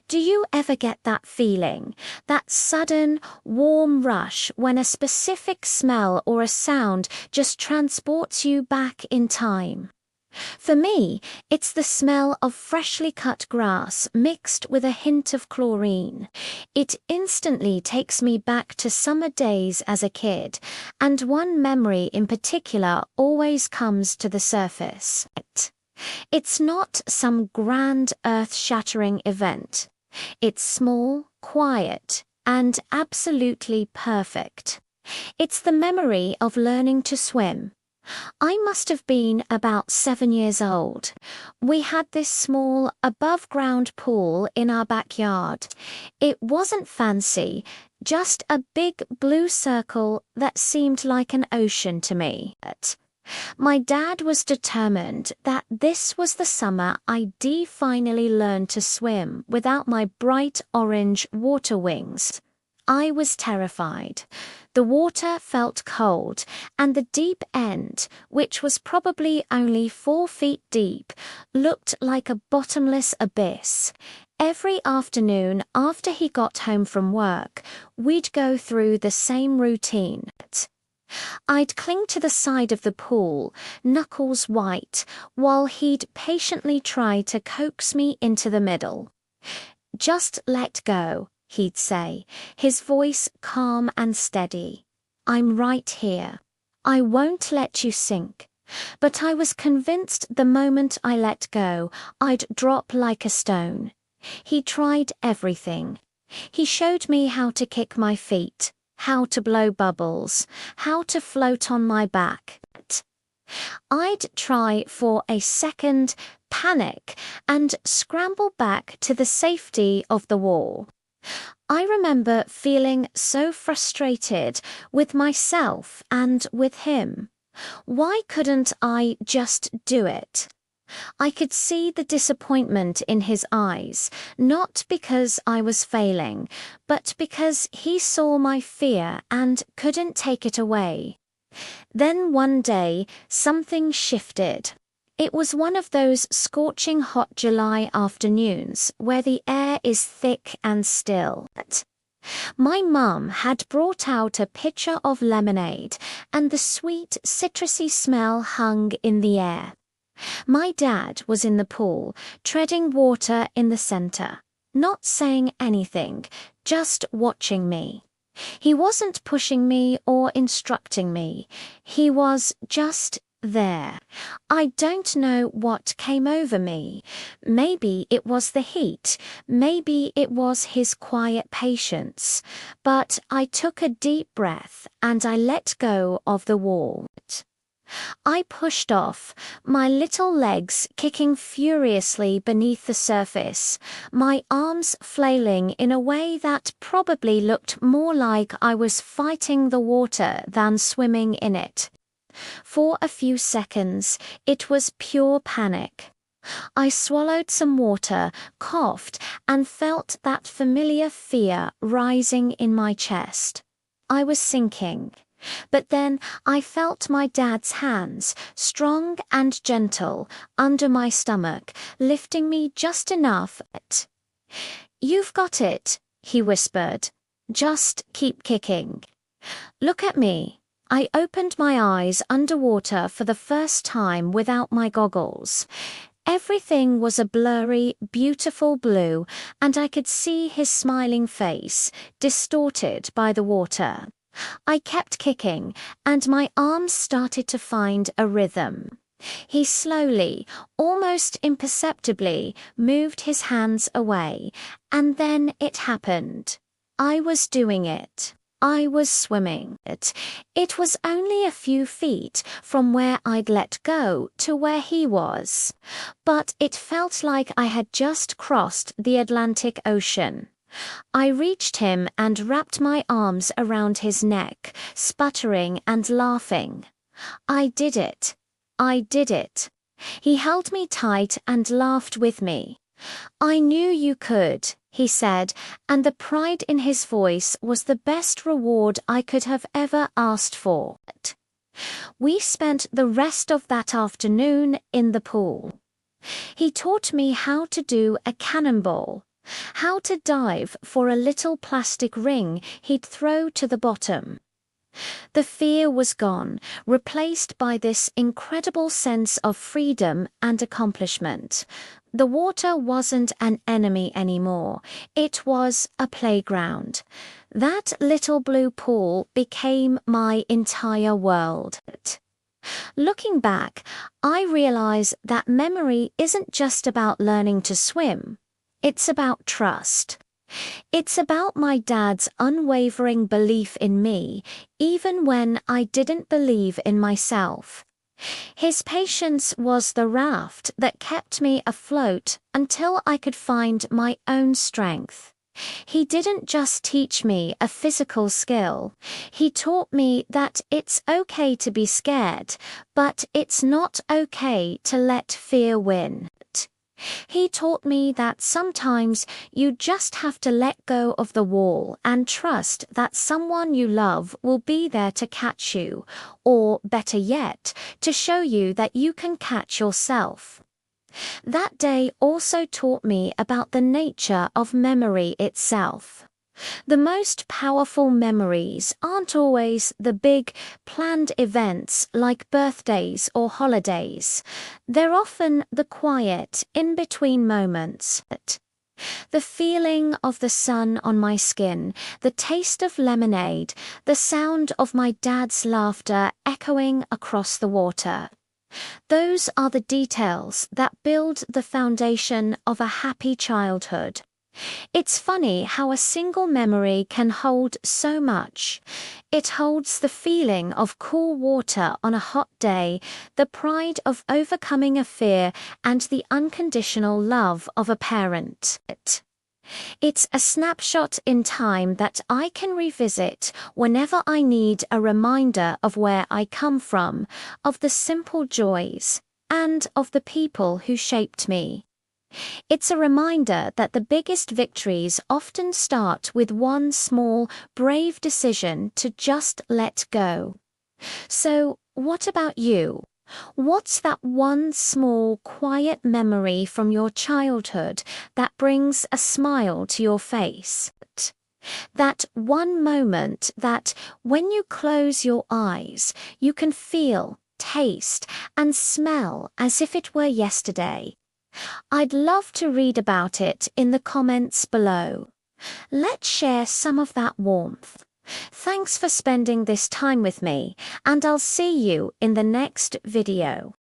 Do you ever get that feeling, that sudden, warm rush when a specific smell or a sound just transports you back in time? For me, it's the smell of freshly cut grass mixed with a hint of chlorine. It instantly takes me back to summer days as a kid, and one memory in particular always comes to the surface. It's not some grand earth-shattering event. It's small, quiet, and absolutely perfect. It's the memory of learning to swim. I must have been about 7 years old. We had this small, above-ground pool in our backyard. It wasn't fancy, just a big blue circle that seemed like an ocean to me. My dad was determined that this was the summer I'd finally learn to swim without my bright orange water wings. I was terrified. The water felt cold, and the deep end, which was probably only 4 feet deep, looked like a bottomless abyss. Every afternoon after he got home from work, we'd go through the same routine. I'd cling to the side of the pool, knuckles white, while he'd patiently try to coax me into the middle. "Just let go," he'd say, his voice calm and steady. "I'm right here. I won't let you sink." But I was convinced the moment I let go, I'd drop like a stone. He tried everything. He showed me how to kick my feet, how to blow bubbles, how to float on my back. I'd try for a second, panic, and scramble back to the safety of the wall. I remember feeling so frustrated with myself and with him. Why couldn't I just do it? I could see the disappointment in his eyes, not because I was failing, but because he saw my fear and couldn't take it away. Then one day, something shifted. It was one of those scorching hot July afternoons where the air is thick and still. My mum had brought out a pitcher of lemonade, and the sweet, citrusy smell hung in the air. My dad was in the pool, treading water in the center, not saying anything, just watching me. He wasn't pushing me or instructing me. He was just there. I don't know what came over me. Maybe it was the heat. Maybe it was his quiet patience. But I took a deep breath and I let go of the wall. I pushed off, my little legs kicking furiously beneath the surface, my arms flailing in a way that probably looked more like I was fighting the water than swimming in it. For a few seconds, it was pure panic. I swallowed some water, coughed, and felt that familiar fear rising in my chest. I was sinking. But then I felt my dad's hands, strong and gentle, under my stomach, lifting me just enough. "You've got it," he whispered. "Just keep kicking." Look at me. I opened my eyes underwater for the first time without my goggles. Everything was a blurry, beautiful blue, and I could see his smiling face, distorted by the water. I kept kicking, and my arms started to find a rhythm. He slowly, almost imperceptibly, moved his hands away, and then it happened. I was doing it. I was swimming. It was only a few feet from where I'd let go to where he was, but it felt like I had just crossed the Atlantic Ocean. I reached him and wrapped my arms around his neck, sputtering and laughing. I did it. I did it. He held me tight and laughed with me. "I knew you could," he said, and the pride in his voice was the best reward I could have ever asked for. We spent the rest of that afternoon in the pool. He taught me how to do a cannonball. How to dive for a little plastic ring he'd throw to the bottom. The fear was gone, replaced by this incredible sense of freedom and accomplishment. The water wasn't an enemy anymore, it was a playground. That little blue pool became my entire world. Looking back, I realize that memory isn't just about learning to swim. It's about trust. It's about my dad's unwavering belief in me, even when I didn't believe in myself. His patience was the raft that kept me afloat until I could find my own strength. He didn't just teach me a physical skill. He taught me that it's okay to be scared, but it's not okay to let fear win. He taught me that sometimes you just have to let go of the wall and trust that someone you love will be there to catch you, or better yet, to show you that you can catch yourself. That day also taught me about the nature of memory itself. The most powerful memories aren't always the big, planned events like birthdays or holidays. They're often the quiet, in-between moments. The feeling of the sun on my skin, the taste of lemonade, the sound of my dad's laughter echoing across the water. Those are the details that build the foundation of a happy childhood. It's funny how a single memory can hold so much. It holds the feeling of cool water on a hot day, the pride of overcoming a fear, and the unconditional love of a parent. It's a snapshot in time that I can revisit whenever I need a reminder of where I come from, of the simple joys, and of the people who shaped me. It's a reminder that the biggest victories often start with one small, brave decision to just let go. So, what about you? What's that one small, quiet memory from your childhood that brings a smile to your face? That one moment that, when you close your eyes, you can feel, taste, and smell as if it were yesterday. I'd love to read about it in the comments below. Let's share some of that warmth. Thanks for spending this time with me, and I'll see you in the next video.